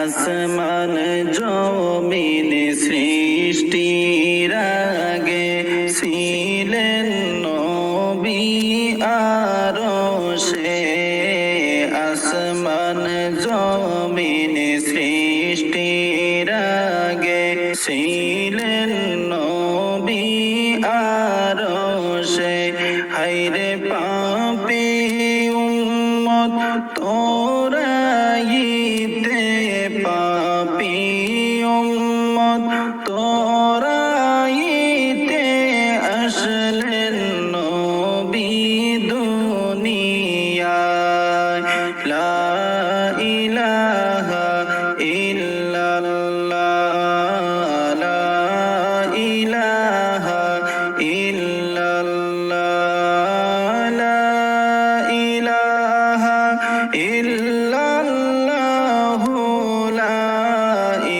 আসমান জমিন সৃষ্টির আগে ছিলেন নবী আরশে। আসমান জমিন সৃষ্টির আগে ছিলেন নবী আরশে। হায়রে পাপী উম্মত তোরাইতে, পাপী উম্মত তোরাইতে আসলেন নবী দুনিয়ায়। লা ইলাহা ইল্লাল্লাহ, লা ইলাহা ইল্লাল্লাহ, লা ইলাহা ইল্লাল্লাহ, লা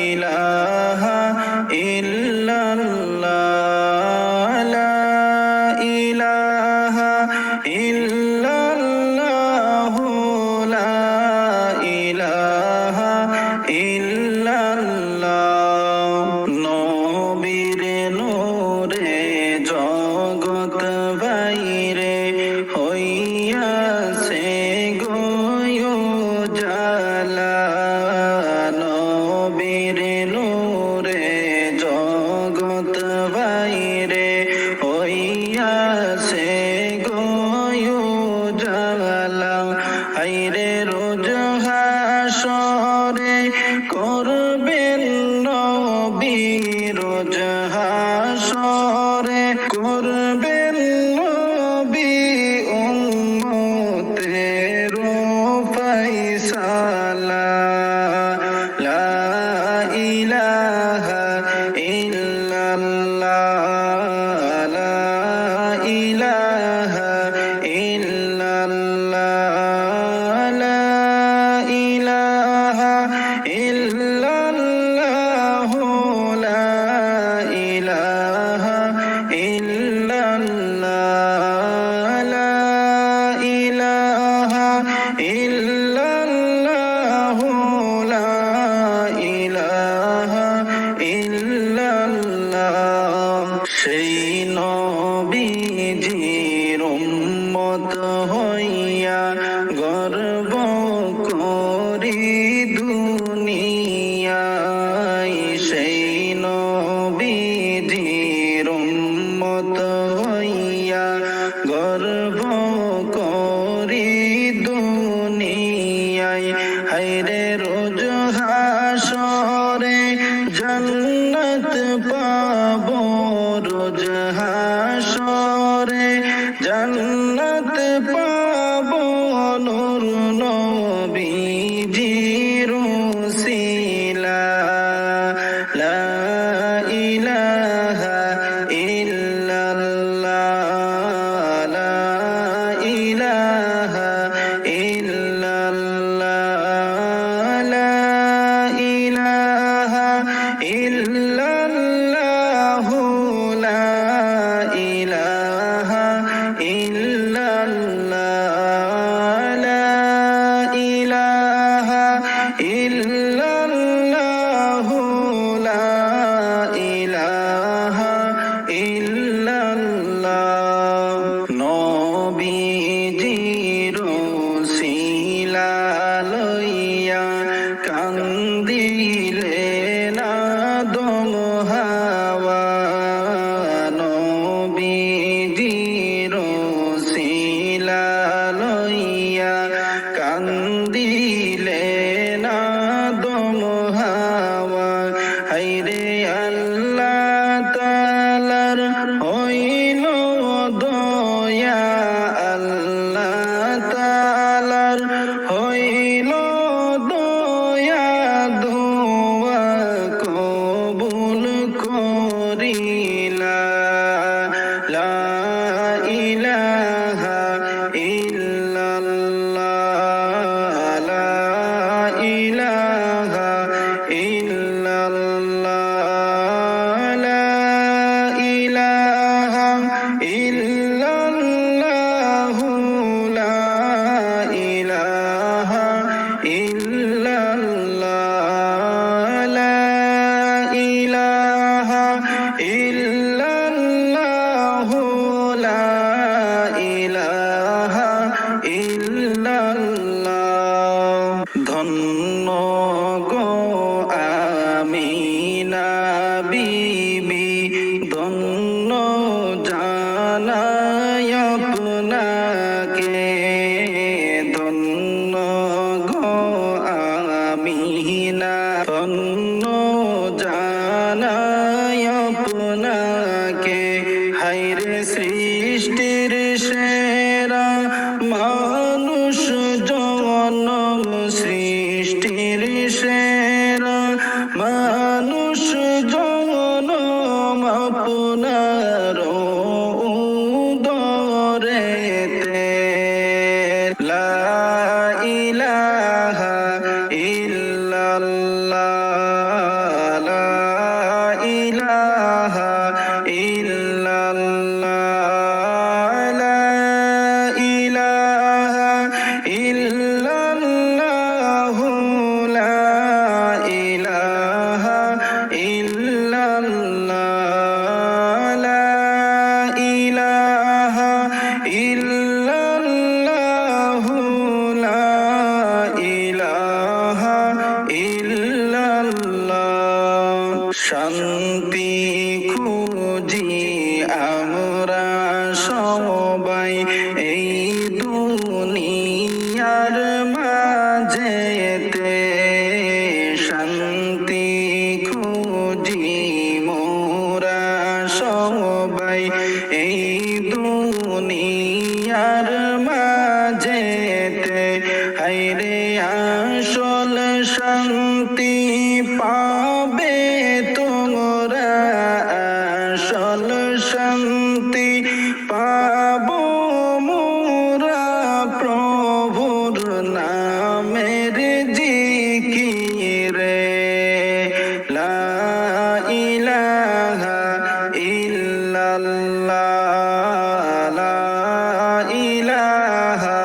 ইলাহা ইল্লাল্লাহ, লা ইলাহা ইল্লাল্লাহ, লা ইলাহা ইল্লাল্লাহ। নবীর নূরে জগৎ বাইরে হইয়াছে উজালা। নবীর নূরে জগৎ বাইরে হইয়াছে উজালা। হায়রে রোজ হাসরে করবেন নবী, রোজ হাসরে করবেন নবী উম্মতের ফায়সালা। লা ইলাহা ইল্লাল্লাহ, লা ইলাহা ইল্লাল্লাহ, লা ইলাহা ইল্লাল্লাহ, লা ইলাহা ইল্লাল্লাহ, লা ইলাহা ইল্লাল্লাহ, লা ইলাহা ইল্লাল্লাহ। সেই নবীজির উম্মত হইয়া গর্ব করি দুনিয়ায়। সেই নবীজির উম্মত হইয়া গর্ব করি দুনিয়ায়। হায়রে রোজ হাসরে জান্নাত পাবো, রোজ হাসরে জান্নাত পাবো নূর নবীজির উসিলা। লা ইলাহা ইল্লাল্লাহ, লা ইলাহা ইল্লাল্লাহ, লা ইলাহা ইল্লাল্লাহ, লা ইলাহা ইল্লাল্লাহ, লা ইলাহা ইল্লাল্লাহ, লা ইলাহা ইল্লাল্লাহ। নবীজির উসিলা লইয়া কান্দিলেন আদম হাওয়া। নবীজির উসিলা লইয়া কান্দিলেন আদম হাওয়া। হায়রে আল্লাহ তাআলার হইল দয়া, আল্লাহ তাআলার হইল দয়া, দোয়া কবুল করিলা। লা ইলাহা ইল্লাল্লাহ, লা ইলাহা ইল্লাল্লাহ, লা ইলাহা ইল্লাল্লাহ, লা ইলাহা ইল্লাল্লাহ। না ধন্য জানাই আপনাকে হায়রে সৃষ্টির সেরা মানুষ জনম সৃষ্টির সেরা মানুষ জনম আপনার উদরেতে লা ইলাহা ইল্লাল্লাহ লা ইলাহা ইল্লাল্লাহ লা ইলাহা ইল্লাল্লাহ লা ইলাহা ইল্লাল্লাহ লা ইলাহা ইল্লাল্লাহ লা ইলাহা ইল্লাল্লাহ শান্তি খুঁজি আমরা সবাই এই দুনিয়ার মাঝেতে শান্তি খুঁজি মোরা সবাই এই দুনিয়ার মাঝেতে হায়রে আসল শান্তি পাবে তোমরা আসল শান্তি পাবো মোরা প্রভুর নামের জিকিরে লা ইলাহা ইল্লাল্লাহ লা ইলাহা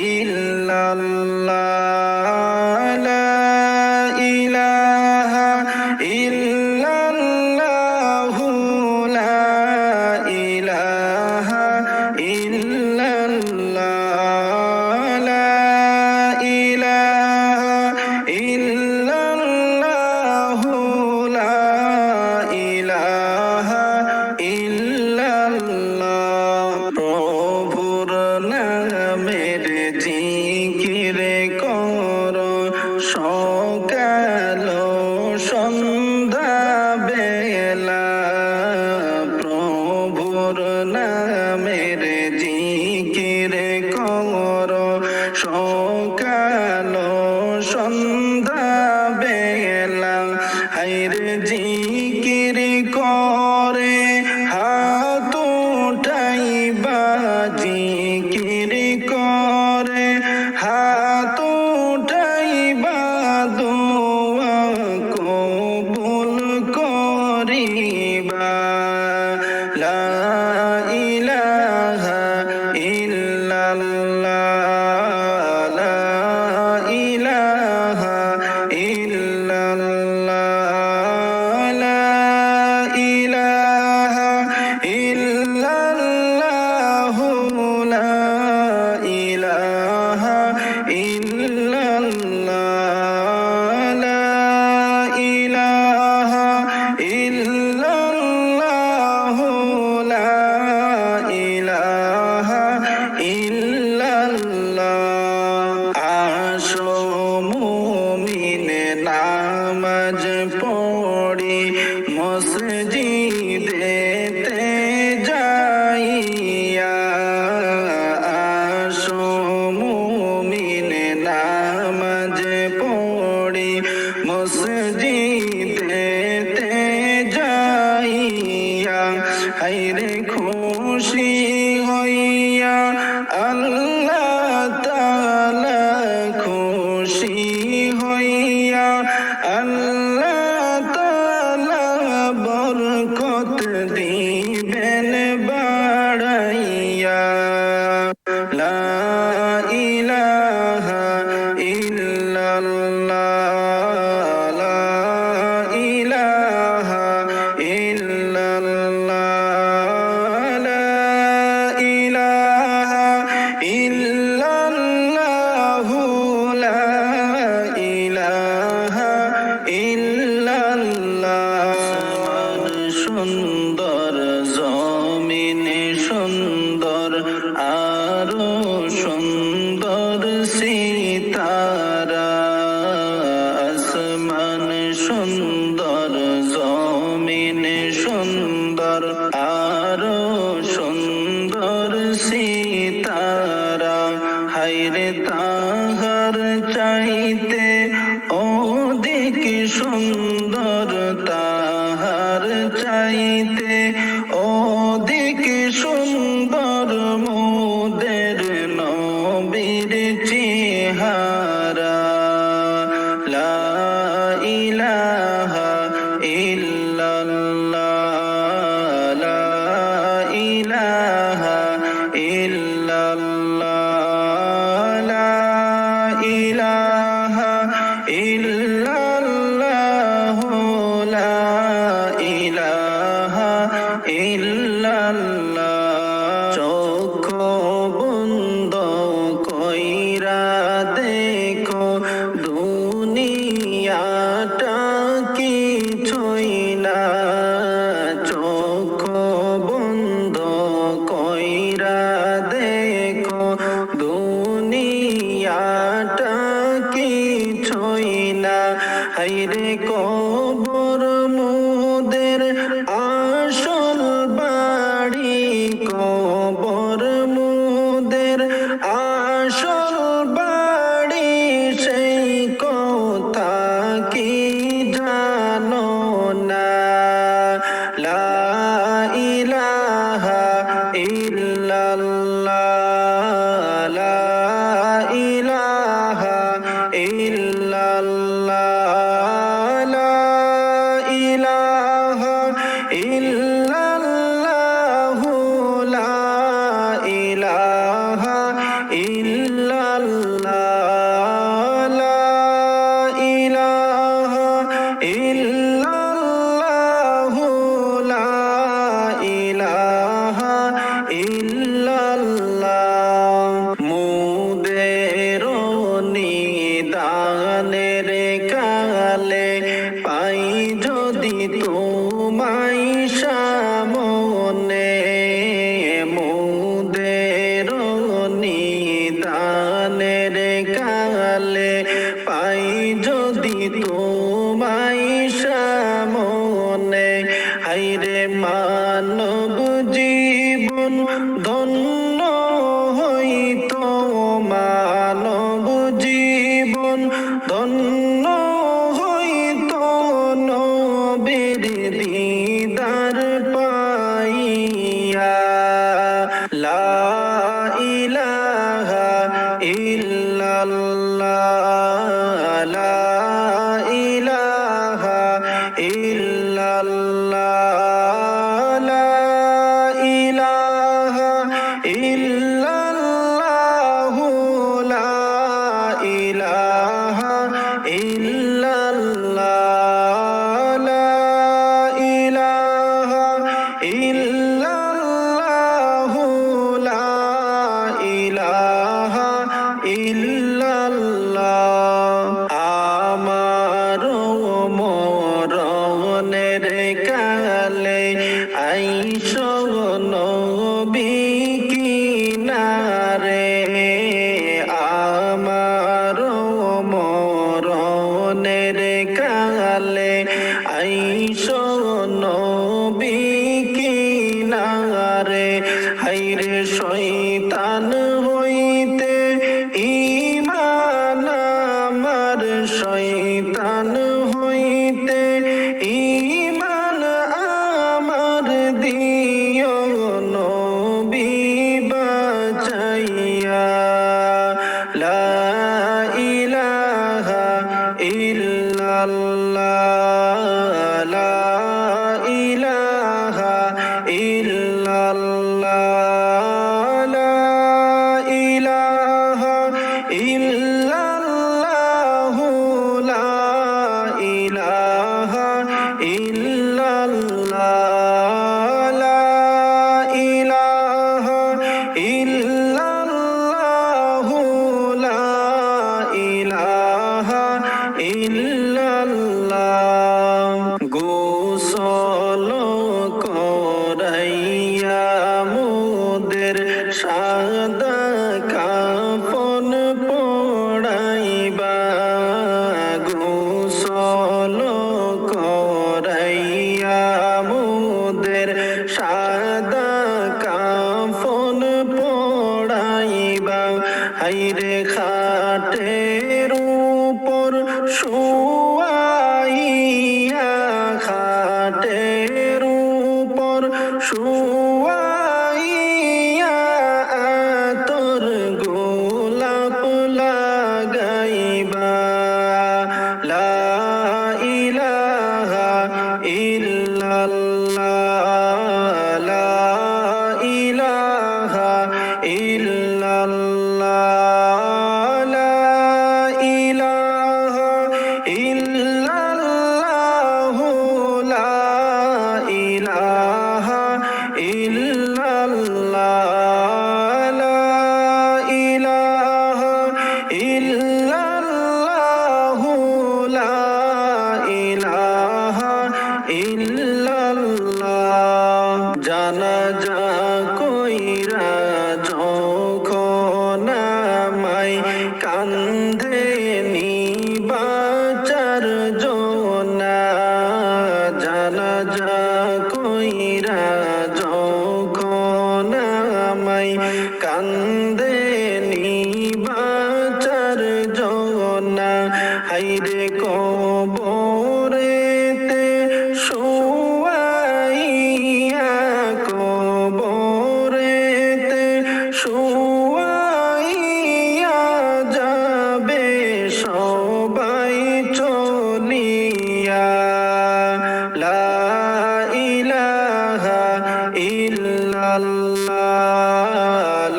ইল্লাল্লাহ লা ইলাহা ইল্লাল্লাহ লা ইলাহা ইল্লাল্লাহ লা ইলাহা ইল্লাল্লাহ লা ইলাহা ইল্লাল্লাহ প্রভুর নামের জিকির কর সকাল সন্ধ্যা বেলা প্রভুর নামের জিকির কর সকাল সন্ধ্যা বেলা হায়রে জিকির করে হাত উঠাইবা জিকির করে হাত উঠাইবা দোয়া কবুল করিবা লা ইলাহা ইল্লাল্লাহ লা ইলাহা ইল্লাল্লাহ লা ইলাহা ইল্লাল্লাহ লা ইলাহা ইল্লাল্লাহ লা ইলাহা ইল্লাল্লাহ লা ইলাহা ইল্লাল্লাহ আসো মুমিন নামাজ পড়ি মসজিদেতে যাইয়া আসো মুমিন নামাজ পড়ি মসজিদেতে যাইয়া হায়রে খুশি হইয়া আল্লাহ তাআলা খুশি হইয়া আল্লাহ তাআলা বরকত দিবেন বাড়াইয়া লা ইলাহা ইল্লাল্লাহ লা ইলাহা ইল্লাল্লাহ লা আসমান সুন্দর, জমিন সুন্দর, আরো সুন্দর সিতারা। হায়রে তাহার চাইতে অধিক সুন্দর, তাহার চাইতে অধিক সুন্দর মোদের নবীর চেহারা। লা ইলাহা ইল্লাল্লাহ, লা ইলাহা ইল্লাল্লাহ, লা ইলাহা ইল্লাল্লাহ, লা ইলাহা ইল্লাল্লাহ। চক্ষু বন্ধ কইরা দেখো দুনিয়াটা কিছুই না। চক্ষু বন্ধ কইরা দেখো দুনিয়াটা কিছুই না। হায়রে কবর মোদের আসল বাড়ি, কবর মোদের আসল বাড়ি, সেই কথা কি জানো না? লা ইলাহা ইল্লাল্লাহ, লা ইলাহা ইল্লাল্লাহ, লা ইলাহা ইল্লাল্লাহ, লা ইলাহা ইল্লাল্লাহ, লা ইলাহা ইল্লাল্লাহ, লা ইলাহা ইল্লাল্লাহ। মোদের নিদানের কালে পাই যদি তোমায় সামনে, মোদের নিদানের কালে পাই যদি তোমায় সামনে। হায়রে মানব জীবন ধন্য হইতো, মানব জীবন ধন্য হইতো নবীর দিদার পাইয়া। লা ইলাহা ইল্লাল্লাহ, লা ইলাহা ইল্লাল্লাহ, লা ইলাহা ইল্লাল্লাহ, লা ইলাহা ইল্লাল্লাহ, লা ইলাহা ইল্লাল্লাহ, লা ইলাহা ইল্লাল্লাহ। আমারও মরণের কালে আইসো নবী কিনারে, আমারও মরণের কালে আইসো নবী কিনারে। হায়রে শয়তান হইতে ঈমান আমার, শয়তান হইতে ঈমান আমার, দিও নবী বাঁচাইয়া। লা ইলাহা ইল্লাল্লাহ, লা ইলাহা ইল্লাল্লাহ, লা ইলাহা ইল্লাল্লাহ, লা ইলাহা ইল্লাল্লাহ, লা ইলাহা ইল্লাল্লাহ, লা ইলাহা ইল্লাল্লাহ। গোসল করাইয়া মোদের সাদা কাফন পড়াইবা, গোসল ইল্লাল্লাহ লা ইলাহা ইল্লাল্লাহ লা ইলাহা ইল্লাল্লাহ লা ইলাহা ইল্লাল্লাহ লা ইলাহা ইল্লাল্লাহ লা ইলাহা ইল্লাল্লাহ জানাজা কইরা যখন আমায় কান্ধে নিবাচার জোনা জানাজা কইরা যখন আমায় কান্দে নিবাচার জোনা হাইরে কবরেতে শুয়াইয়া কবরেতে শুয়াইয়া যাবে সবাই চলিয়া লা ইলাহা ইল্লাল্লাহ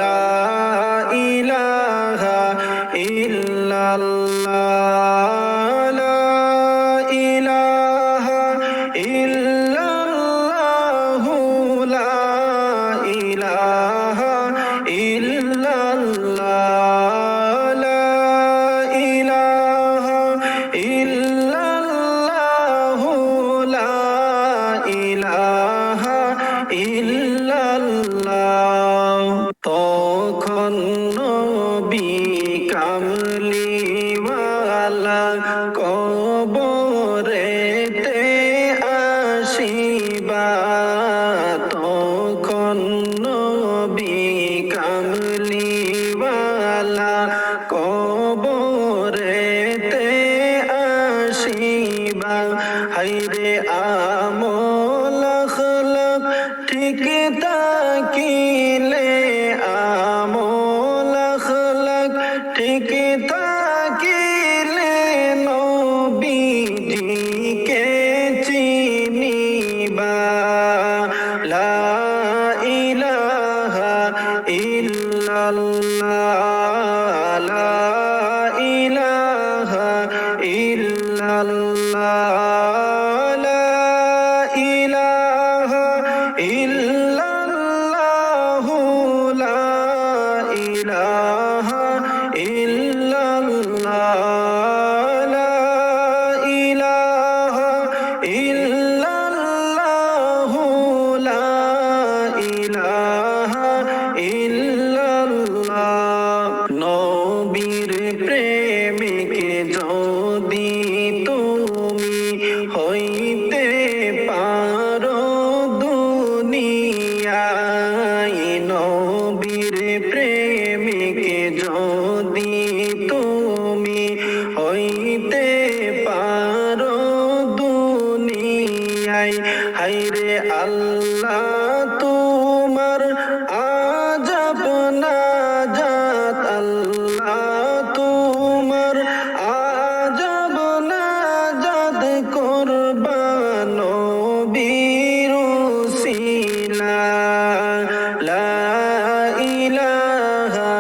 লা ইলাহা ইল্লাল্লাহ লা ইলাহা ইল্লাল্লাহ লা ইলাহা ইল্লাল্লাহ লা ইলাহা ইল্লাল্লাহ লা ইলাহা ইল্লাল্লাহ তখন নবী কামলিওয়ালা কবরেতে আসিবা তখন নবী কামলিওয়ালা কবরেতে আসিবা হাইরে আমল আখলাক ঠিক তাকিলে আমল আখলাক ঠিক তাকিলে নবীজিকে চিনিবা লা ইলাহা ইল্লাল্লাহ লা ইলাহা ইল্লাল্লাহ লা ইলাহা ইল্লাল্লাহ লা ইলাহা ইল্লাল্লাহ লা ইলাহা ইল্লাল্লাহ লা ইলাহা ইল্লাল্লাহ নবীর প্রেমিক যদি তুমি হইতে পারো দুনিয়ায় নবীর প্রেমিক যদি তুমি হইতে পারো দুনিয়ায় হাইরে আল্লাহ তোমার আজব নাজাত আল্লাহ তোমার আজব নাজাত কুরবান নবীর উসিলা লা ইলাহা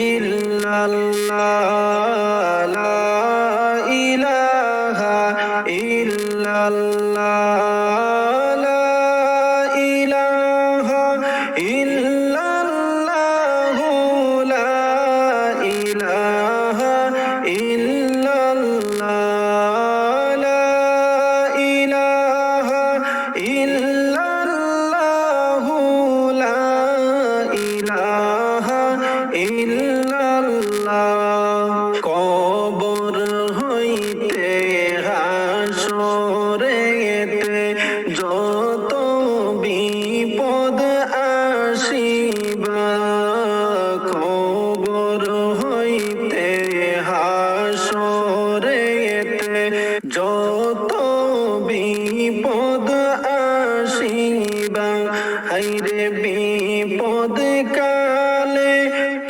ইল্লাল্লাহ লা ইলাহা ইল্লাল্লাহ লা ইলাহা ইল্লাল্লাহ লা ইলাহা ইল্লাল্লাহ লা ইলাহা ইল্লাল্লাহ লা ইলাহা ইল্লাল্লাহ কবর হইতে হাসরেতে যত বিপদ আসিবা কবর হইতে হাসরেতে যত বিপদ আসিবা হাইরে বিপদ কালে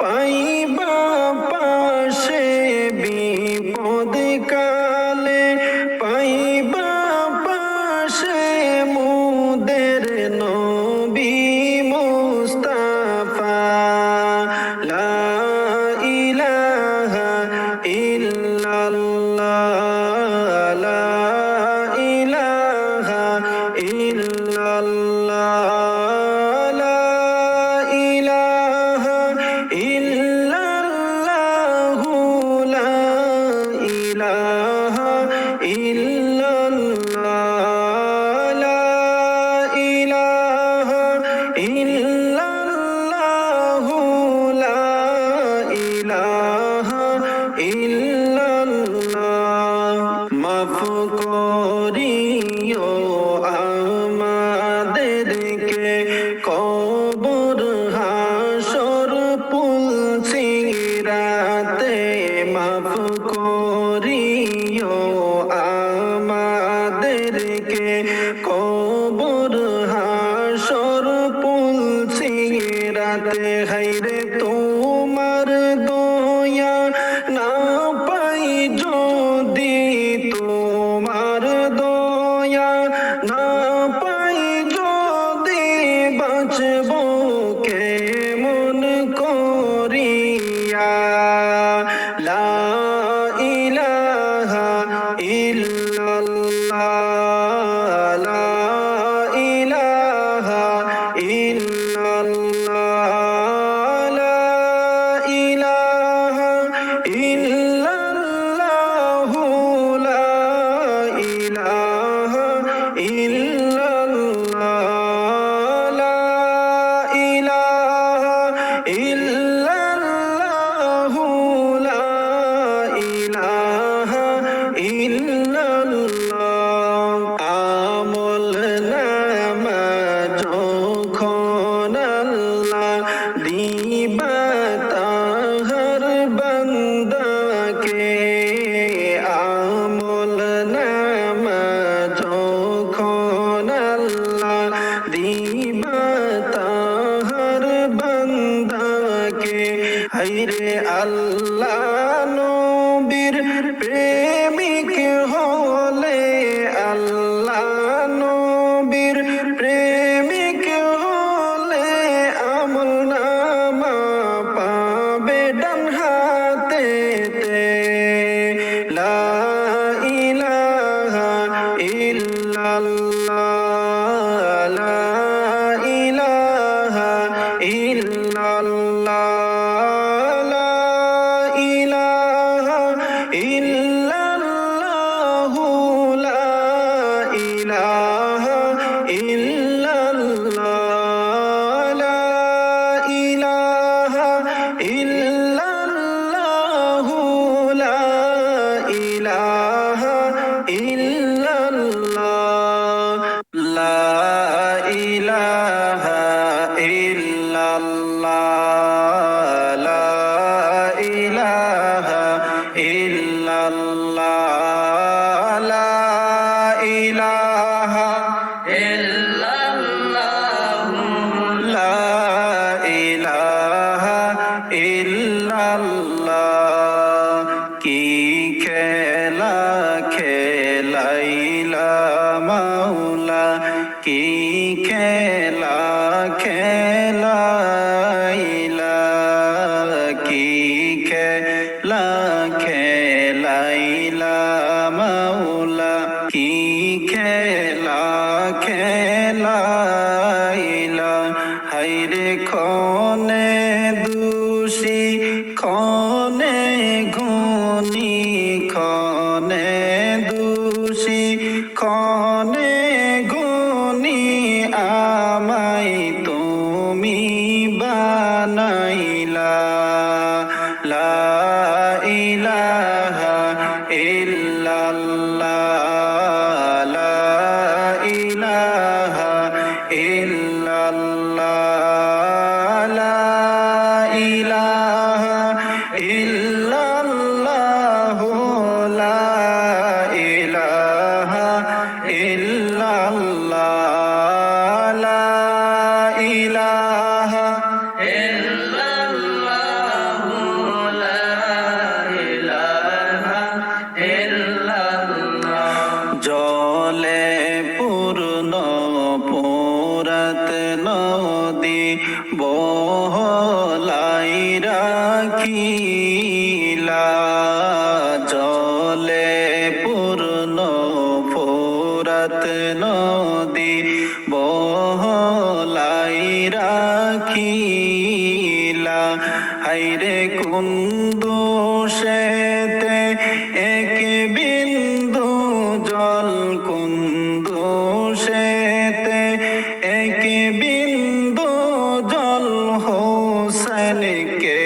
পাইবা পাশে বিপদ কালে পাইবা পাশে করিও আমাদেরকে কবর হাসর পুলসিরাতে মাফ করিও আমাদেরকে কবর হাসর পুলসিরাতে হায়রে তোমার দয়া না পাই যদি তোমার দয়া না পাই যদি বাঁচব কেমন করিয়া লা ইলাহা ইল্লাল্লাহ লা ইলাহা ইল্লাল্লাহ লা ইলাহা ইল্লাল্লাহ লা ইলাহা ইল্লাল্লাহ লা ইলাহা ইল্লাল্লাহ লা ইলাহা ইল্লাল্লাহ আমল নামা যখন আল্লাহ দিবা তাহার বান্দাকে আমল নামা যখন আল্লাহ দিবা তাহার বান্দাকে হায়রে আল্লাহ নবীর প্রেমিক হলে আল্লাহ নবীর প্রেমিক হলে আমল নামা পাবে ডান হাতেতে লা ইলাহা ইল্লাল্লাহ লা ইলাহা ইল্লাল্লাহ লা ইলাহা ইল্লাল্লাহ লা ইলাহা ইল্লাল্লাহ লা ইলাহা ইল্লাল্লাহ লা ইলাহা ইল্লাল্লাহ লা ইলাহা ইল্লাল্লাহ লা ইলাহা ইল্লাল্লাহ লা ইলাহা ইল্লাল্লাহ লা ইলাহা ইল্লাল্লাহ কি খেলা খেলাইলা মাওলা কি খেলা খেলাইলা কি খেলা খেলাইলা মাওলা কি খেলা খেলাইলা হায়রে ক্ষণে দোষী ক্ষণে গুণী ক্ষণে দোষী ক্ষণে গুণী আমায় তুমি বানাইলা লা ইলাহা ইল্লাল্লাহ লা ইলাহা ইল্লাল্লাহ লা ইলাহা ইল্লাল্লাহ লা ইলাহা ইল্লাল্লাহ লা ইলাহা ইল্লাল্লাহ লা ইলাহা ইল্লাল্লাহ জলে পূর্ণ পোরাত নদী বহলাই রাখিলা জলে পূর্ণ পোরাত নদী বহলাই রাখিলা হায়রে কোন দোষেতে এক বিন্দু জল কোন দোষেতে এক বিন্দু জল হোসেনকে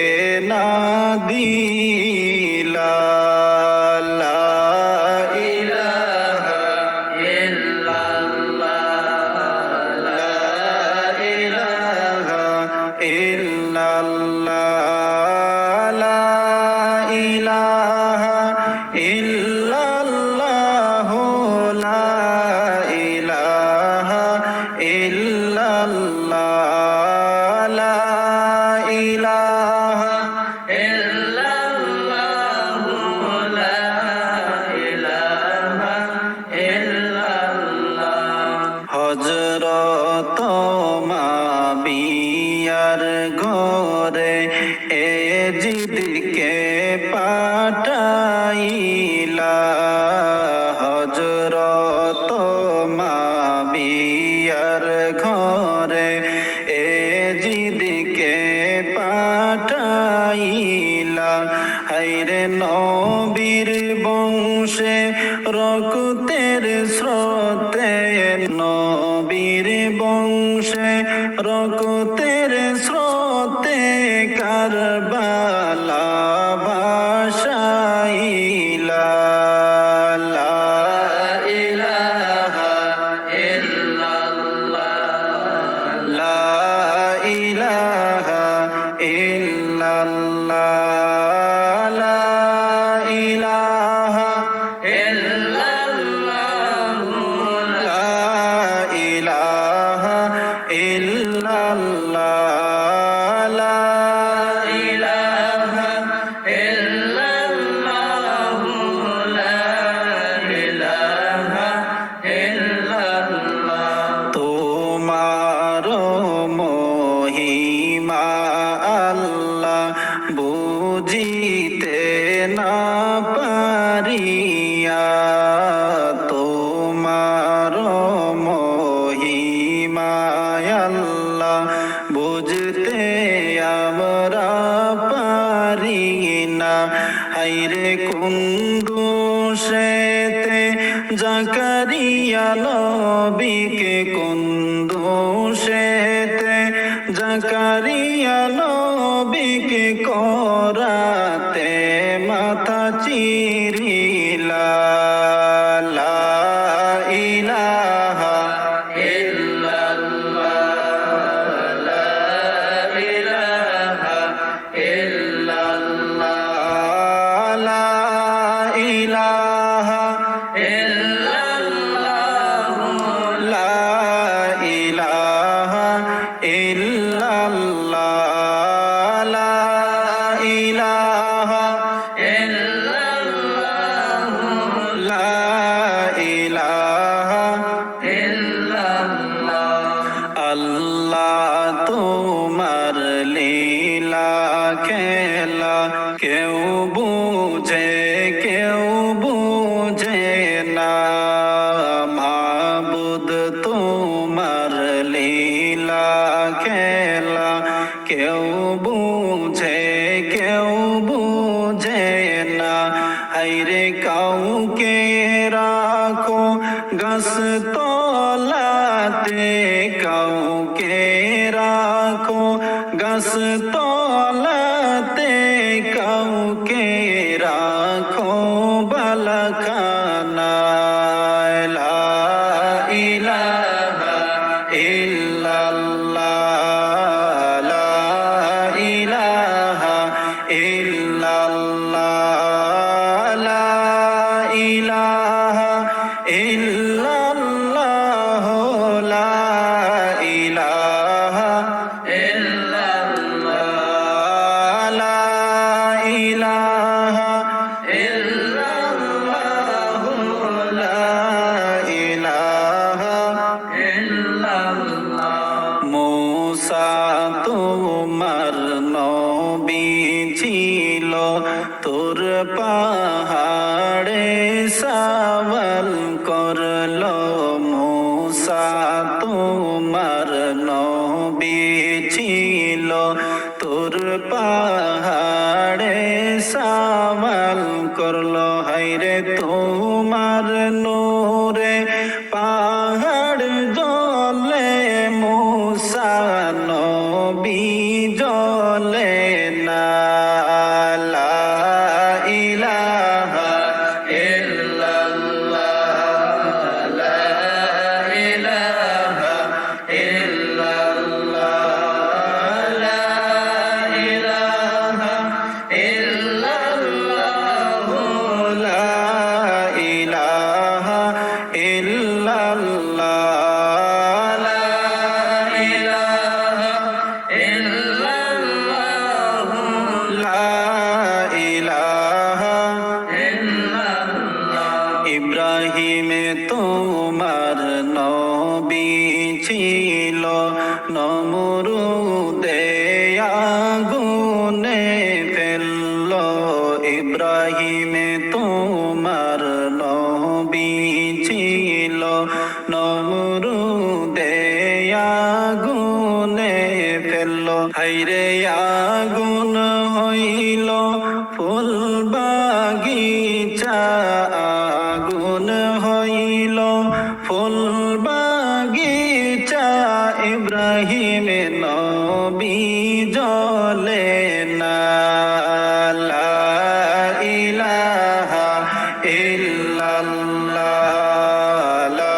না দিলা লা ইলাহা মা বিয়ার ঘরে এ জিদকে পাঠাইলা হযরত মা বিয়ার ঘরে এ জিদকে পাঠাইলা হায়রে নবীর বংশে রক্তের স্রোতে নবীর বংশে রক্তের স্রোতে কারবালা ভাসাইলা লা ইলাহা ইল্লাল্লাহ লা ইলাহা ইল্লাল্লাহ লা ইলাহা ইল্লাল্লাহ লা ইলাহা ইল্লাল্লাহ লা ইলাহা ইল্লাল্লাহ লা ইলাহা ইল্লাল্লাহ তোমার মহিমা আল্লাহ বুঝিতে না পারিয়া তোমার মহিমা আল্লাহ বুঝতে আমরা পারি না হায়রে কুন্দুসেতে জাকারিয়া নবীকে কুন্দুসেতে জাকারিয়া নবীকে করাতে মাথা চিরিলা লা ইলাহা ইল্লাল্লাহ লা ইলাহা ইল্লাল্লাহ লা ইলাহা ইল্লাল্লাহ লা ইলাহা ইল্লাল্লাহ লা ইলাহা ইল্লাল্লাহ লা ইলাহা ইল্লাল্লাহ আল্লাহ তোমার লীলা খেলা কেউ বুঝে কেউ বুঝে না মাবুদ তোমার লীলা খেলা কেউ বুঝে কেউ বুঝে না হায়রে কাউকে রাখো গাছ তলাতে কাউকে রাখো গাছ তলাতে কাউকে রাখো বালাখানায় লা ইলাহা ইল্লাল্লাহ লা ইলাহা ইল্লাল্লাহ লা ইলাহা ইল্লাল্লাহ লা ইলাহা ইল্লাল্লাহ লা ইলাহা ইল্লাল্লাহ লা ইলাহা ইল্লাল্লাহ মূসা তোমার নবী ছিল তোর পাহাড়ে সওয়াল করলো মূসা তোমার নবী ছিল তোর পাহাড়ে সওয়াল করলো হায়রে তোমার নূরে পাহাড় জ্বলে মূসা নবী জ্বলে না লা ইলাহা ইল্লাল্লাহ লা ইলাহা ইল্লাল্লাহ লা ইলাহা ইল্লাল্লাহ লা ইলাহা ইল্লাল্লাহ লা ইলাহা ইল্লাল্লাহ লা ইলাহা ইল্লাল্লাহ ইব্রাহিম তোমার নবী ছিল নমরুদে আগুনে ফেললো ইব্রাহিমে তোমার নবী ছিল নমরুদে আগুনে ফেললো হায়রে আগুন হইল ফুল বাগিচা আগুন হইল ফুল বাগিচা ইব্রাহিম নবী জ্বলে না লা ইলাহা ইল্লাল্লাহ লা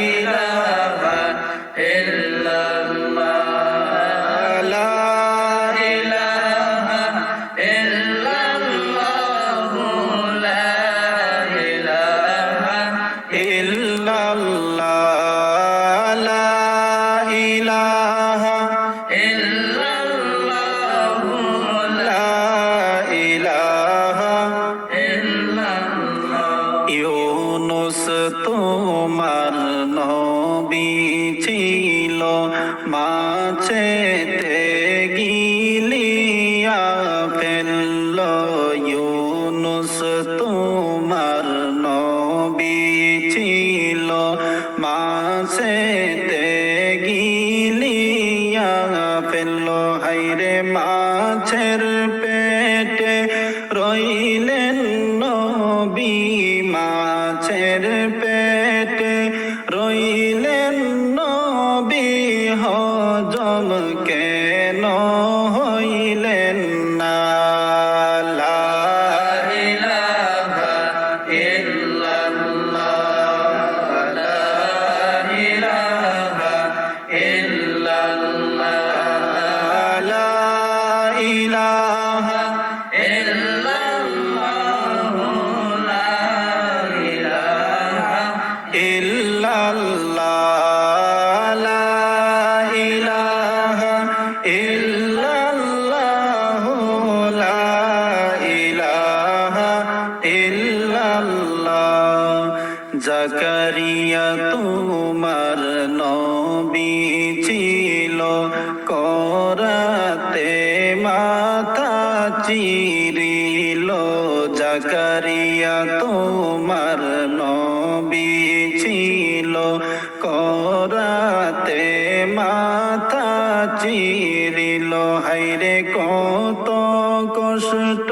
ইলাহা ইল্লাল্লাহ লা ইলাহা ইল্লাল্লাহ লা ইলাহা ইল্লাল্লাহ লা ইলাহা ইল্লাল্লাহ লা ইলাহা ইল্লাল্লাহ ইউনুস তোমার নবী ছিল মাছেতে গিলিয়া ফেলল ইউনুস তোমার নবী ছিল মাছেতে গিলিয়া ফেলল হায়রে মাছের পেটে রইলেন নবী মাছের পেটে রইলেন নবী হজম কেন হইলেন না লা ইলাহা ইল্লাল্লাহ লা ইলাহা ইল্লাল্লাহ লা ইলাহা ইল্লাল্লাহ লা ইলাহা ইল্লাল্লাহ লা ইলাহা ইল্লাল্লাহ লা ইলাহা ইল্লাল্লাহ জাকারিয়া তোমার নবী ছিল করাতে মাথা চিরিল জাকারিয়া তোমার নবী ছিল করাতে মাথা চিরিল হায়রে কত কষ্ট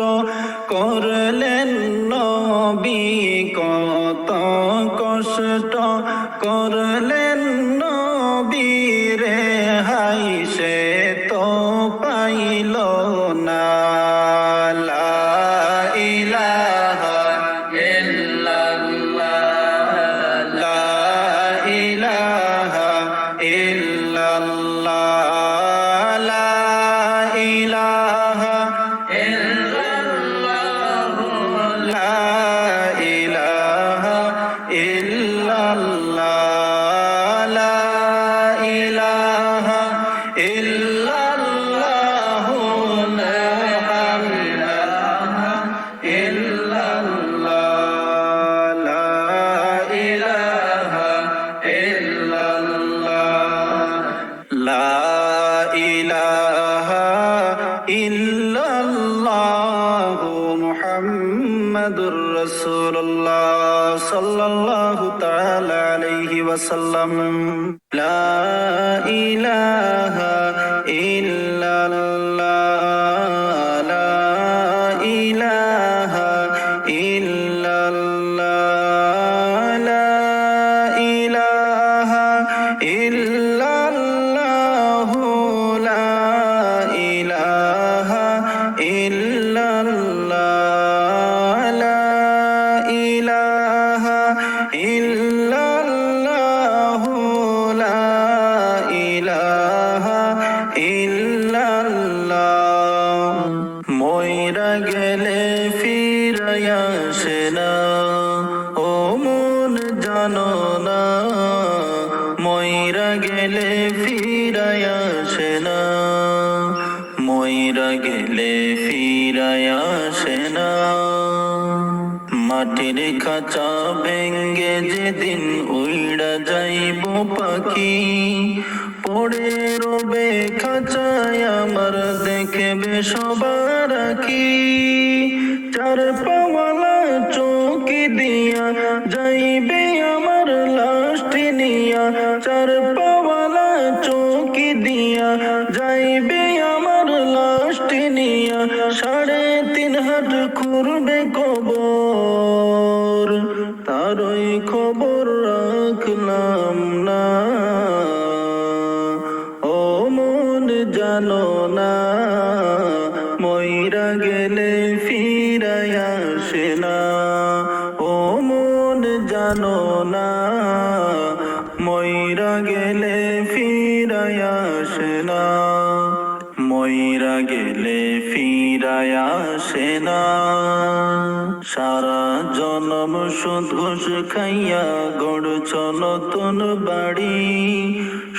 করলেন নবী কত কষ্ট করলেন নবী রে হাই সে তো পাইল না লা ইলাহা ইল্লাল্লাহ লা ইলাহা ইল্লাল্লাহ লা ইলাহা ইল্লাল্লাহ লা ইলাহা ইল্লাল্লাহ লা ইলাহা ইল্লাল্লাহ মুহাম্মাদুর ইল্লাল্লাহ লা ইলাহা ইল্লাল্লাহ লা ইলাহা ইল্লাল্লাহ মুহাম্মাদুর রাসূলুল্লাহ সাল্লাল্লাহু তাআলা আলাইহি ওয়াসাল্লাম লা ইলাহা ইল্লাল্লাহ লা ইলাহা ইল্লাল্লাহ লা ইলাহা ইল্লাল্লাহ লা ইলাহা ইল্লাল্লাহ লা ইলাহা ইল্লাল্লাহ লা ইলাহা ইল্লাল্লাহ মইরা গেলে ফিরায়া আসে না ও মন জানো না মইরা গেলে ফিরায়া আসে না মইরা গেলে ফিরায়া আসে না মাটির খাঁচা ভেঙ্গে যেদিন উইড়া যাইব পাখি পড়ে রবে খাঁচায় আমার দেখবে সবার কি চার পাওয়ালা চৌকি দিয়া যাইবে আমার লাশটি নিয়া চার পাওয়ালা চৌকি দিয়া যাইবে আমার লাশটি নিয়া 3.5 হাত খুঁড়বে কবর তারই খবর রাখলাম না ও মন জানো না মইরা গেলে ফিরায় আসে না ও মন জানো না মইরা গেলে ফিরায় আসে না মইরা গেলে ফিরায় আসে না সারা জনম সুদ ঘুষ খাইয়া গড়ছ নতুন বাড়ি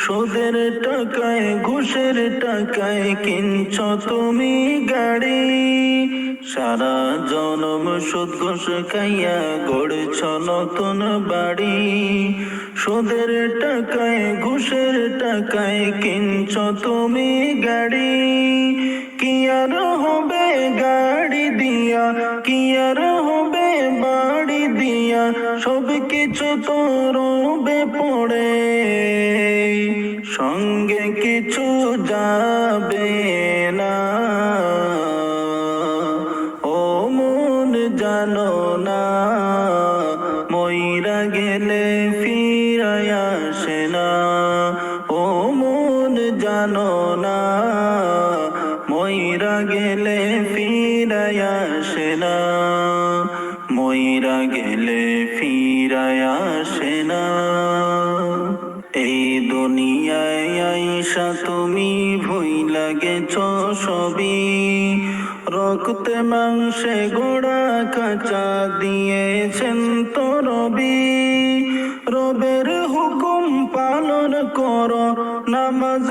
সুদের টাকায় ঘুষের টাকায় কিনছ তুমি গাড়ি সারা জনম সুদ ঘুষ খাইয়া গড়ছ নতুন বাড়ি সুদের টাকায় ঘুষের টাকায় কিনছ তুমি গাড়ি কি আর হবে গাড়ি দিয়া কি আর হবে বাড়ি দিয়া সব কিছু তো রবে পড়ে সঙ্গে কিছু যাবে না ও মন জানো না মইরা গেলে ফিরায় আসে না ও মন জানো না মইরা গেলে ফিরায় আসে না মইরা গেলে ফিরায় আসে না এই দুনিয়ায় আইসা তুমি ভুইলা গেছ সবই রক্তে মাংসে গোড়া কাঁচা দিয়েছেন তো রবি রবের হুকুম পালন করো নামাজ